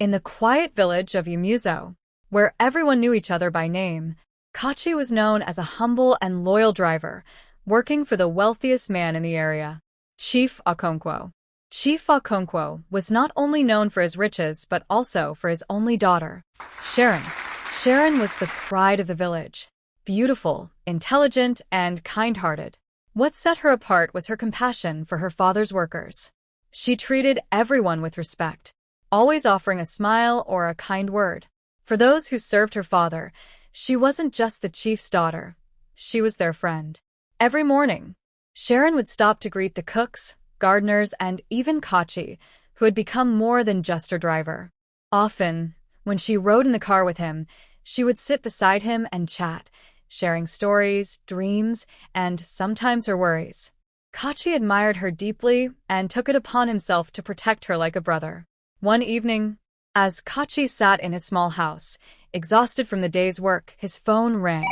In the quiet village of Umuzo, where everyone knew each other by name, Kachi was known as a humble and loyal driver, working for the wealthiest man in the area, Chief Okonkwo. Chief Okonkwo was not only known for his riches but also for his only daughter, Sharon. Sharon was the pride of the village, beautiful, intelligent, and kind-hearted. What set her apart was her compassion for her father's workers. She treated everyone with respect, always offering a smile or a kind word. For those who served her father, she wasn't just the chief's daughter, she was their friend. Every morning, Sharon would stop to greet the cooks, gardeners, and even Kachi, who had become more than just her driver. Often, when she rode in the car with him, she would sit beside him and chat, sharing stories, dreams, and sometimes her worries. Kachi admired her deeply and took it upon himself to protect her like a brother. One evening, as Kachi sat in his small house, exhausted from the day's work, his phone rang.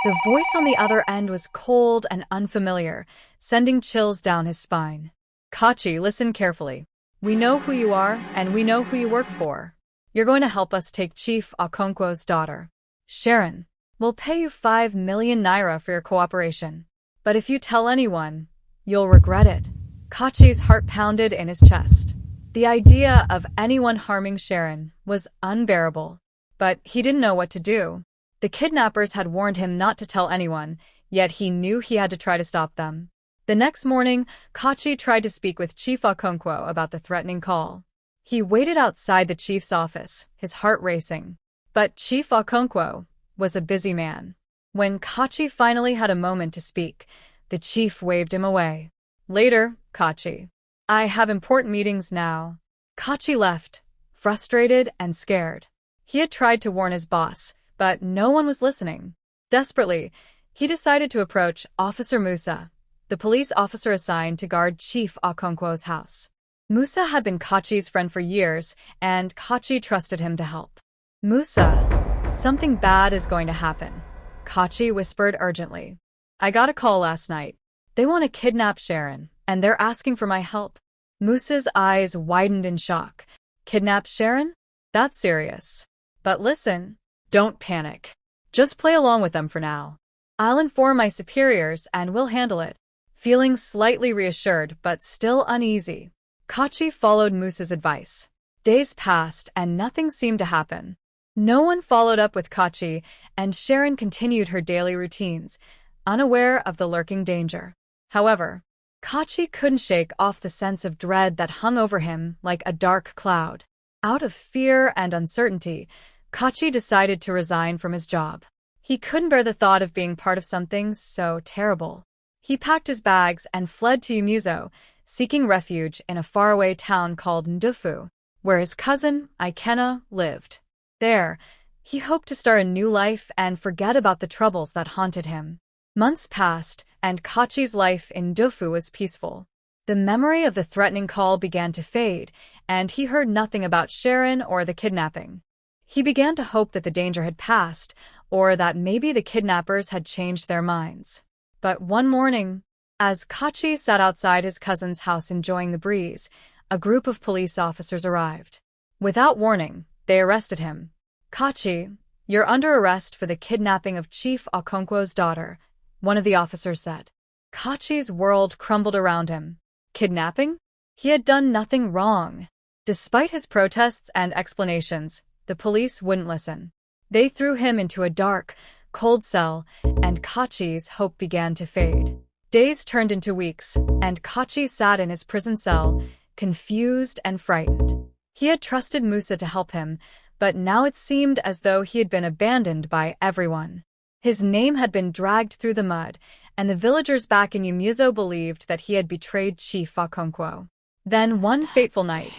The voice on the other end was cold and unfamiliar, sending chills down his spine. Kachi, listen carefully. We know who you are, and we know who you work for. You're going to help us take Chief Okonkwo's daughter, Sharon. We'll pay you 5 million naira for your cooperation. But if you tell anyone, you'll regret it. Kachi's heart pounded in his chest. The idea of anyone harming Sharon was unbearable, but he didn't know what to do. The kidnappers had warned him not to tell anyone, yet he knew he had to try to stop them. The next morning, Kachi tried to speak with Chief Okonkwo about the threatening call. He waited outside the chief's office, his heart racing. But Chief Okonkwo was a busy man. When Kachi finally had a moment to speak, the chief waved him away. Later, Kachi. I have important meetings now. Kachi left, frustrated and scared. He had tried to warn his boss, but no one was listening. Desperately, he decided to approach Officer Musa, the police officer assigned to guard Chief Okonkwo's house. Musa had been Kachi's friend for years, and Kachi trusted him to help. Musa, something bad is going to happen, Kachi whispered urgently. I got a call last night. They want to kidnap Sharon, and they're asking for my help. Musa's eyes widened in shock. Kidnap Sharon? That's serious. But listen, don't panic. Just play along with them for now. I'll inform my superiors and we'll handle it. Feeling slightly reassured but still uneasy, Kachi followed Musa's advice. Days passed and nothing seemed to happen. No one followed up with Kachi, and Sharon continued her daily routines, unaware of the lurking danger. However, Kachi couldn't shake off the sense of dread that hung over him like a dark cloud. Out of fear and uncertainty, Kachi decided to resign from his job. He couldn't bear the thought of being part of something so terrible. He packed his bags and fled to Umuzo, seeking refuge in a faraway town called Ndufu, where his cousin, Ikenna, lived. There, he hoped to start a new life and forget about the troubles that haunted him. Months passed, and Kachi's life in Ndufu was peaceful. The memory of the threatening call began to fade, and he heard nothing about Sharon or the kidnapping. He began to hope that the danger had passed, or that maybe the kidnappers had changed their minds. But one morning, as Kachi sat outside his cousin's house enjoying the breeze, a group of police officers arrived. Without warning, they arrested him. Kachi, you're under arrest for the kidnapping of Chief Okonkwo's daughter, one of the officers said. Kachi's world crumbled around him. Kidnapping? He had done nothing wrong. Despite his protests and explanations, the police wouldn't listen. They threw him into a dark, cold cell, and Kachi's hope began to fade. Days turned into weeks, and Kachi sat in his prison cell, confused and frightened. He had trusted Musa to help him, but now it seemed as though he had been abandoned by everyone. His name had been dragged through the mud, and the villagers back in Umuzo believed that he had betrayed Chief Okonkwo. Then, one fateful night,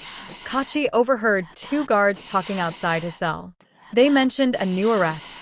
Kachi overheard 2 guards talking outside his cell. They mentioned a new arrest,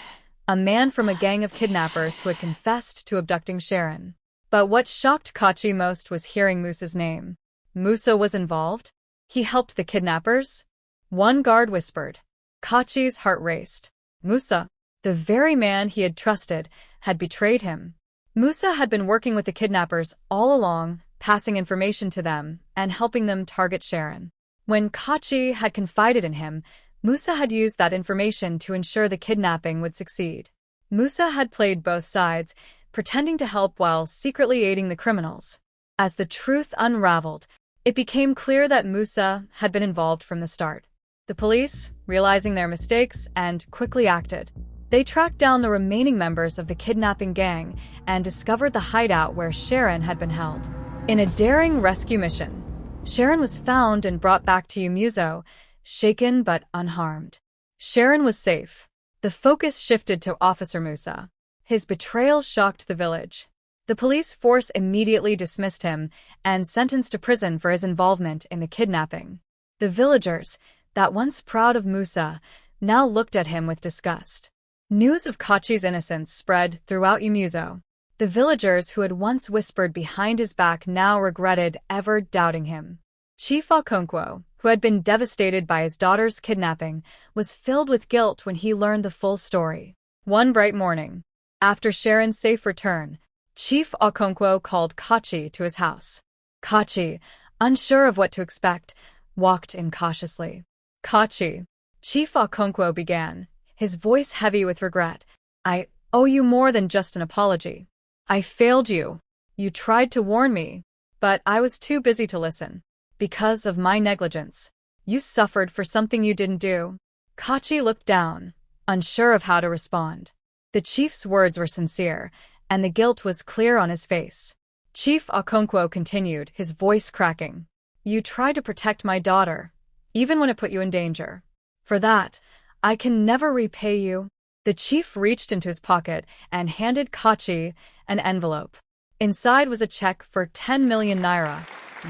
a man from a gang of kidnappers who had confessed to abducting Sharon. But what shocked Kachi most was hearing Musa's name. Musa was involved? He helped the kidnappers? One guard whispered. Kachi's heart raced. Musa, the very man he had trusted, had betrayed him. Musa had been working with the kidnappers all along, passing information to them and helping them target Sharon. When Kachi had confided in him, Musa had used that information to ensure the kidnapping would succeed. Musa had played both sides, pretending to help while secretly aiding the criminals. As the truth unraveled, it became clear that Musa had been involved from the start. The police, realizing their mistakes, and quickly acted. They tracked down the remaining members of the kidnapping gang and discovered the hideout where Sharon had been held. In a daring rescue mission, Sharon was found and brought back to Umuzo, shaken but unharmed. Sharon was safe. The focus shifted to Officer Musa. His betrayal shocked the village. The police force immediately dismissed him and sentenced to prison for his involvement in the kidnapping. The villagers, that once proud of Musa, now looked at him with disgust. News of Kachi's innocence spread throughout Umuzo. The villagers who had once whispered behind his back now regretted ever doubting him. Chief Okonkwo, who had been devastated by his daughter's kidnapping, was filled with guilt when he learned the full story. One bright morning, after Sharon's safe return, Chief Okonkwo called Kachi to his house. Kachi, unsure of what to expect, walked in cautiously. Kachi, Chief Okonkwo began, his voice heavy with regret. I owe you more than just an apology. I failed you. You tried to warn me, but I was too busy to listen. Because of my negligence, you suffered for something you didn't do. Kachi looked down, unsure of how to respond. The chief's words were sincere, and the guilt was clear on his face. Chief Okonkwo continued, his voice cracking. You tried to protect my daughter, even when it put you in danger. For that, I can never repay you. The chief reached into his pocket and handed Kachi an envelope. Inside was a check for 10 million naira.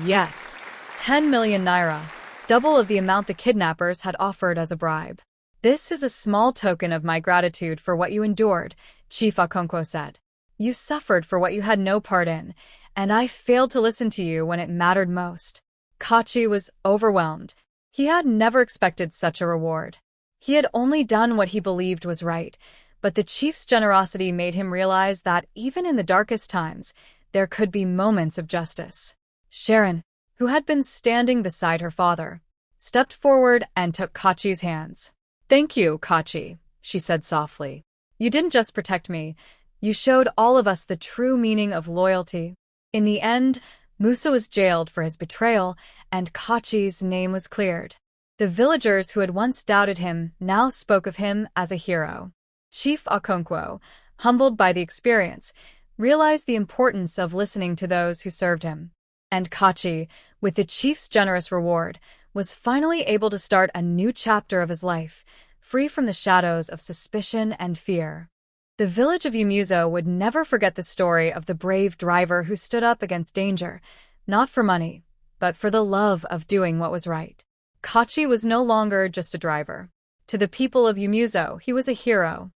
Yes, 10 million naira, double of the amount the kidnappers had offered as a bribe. This is a small token of my gratitude for what you endured, Chief Okonkwo said. You suffered for what you had no part in, and I failed to listen to you when it mattered most. Kachi was overwhelmed. He had never expected such a reward. He had only done what he believed was right, but the chief's generosity made him realize that even in the darkest times, there could be moments of justice. Sharon, who had been standing beside her father, stepped forward and took Kachi's hands. Thank you, Kachi, she said softly. You didn't just protect me, you showed all of us the true meaning of loyalty. In the end, Musa was jailed for his betrayal, and Kachi's name was cleared. The villagers who had once doubted him now spoke of him as a hero. Chief Okonkwo, humbled by the experience, realized the importance of listening to those who served him. And Kachi, with the chief's generous reward, was finally able to start a new chapter of his life, free from the shadows of suspicion and fear. The village of Umuzo would never forget the story of the brave driver who stood up against danger, not for money, but for the love of doing what was right. Kachi was no longer just a driver. To the people of Umuzo, he was a hero,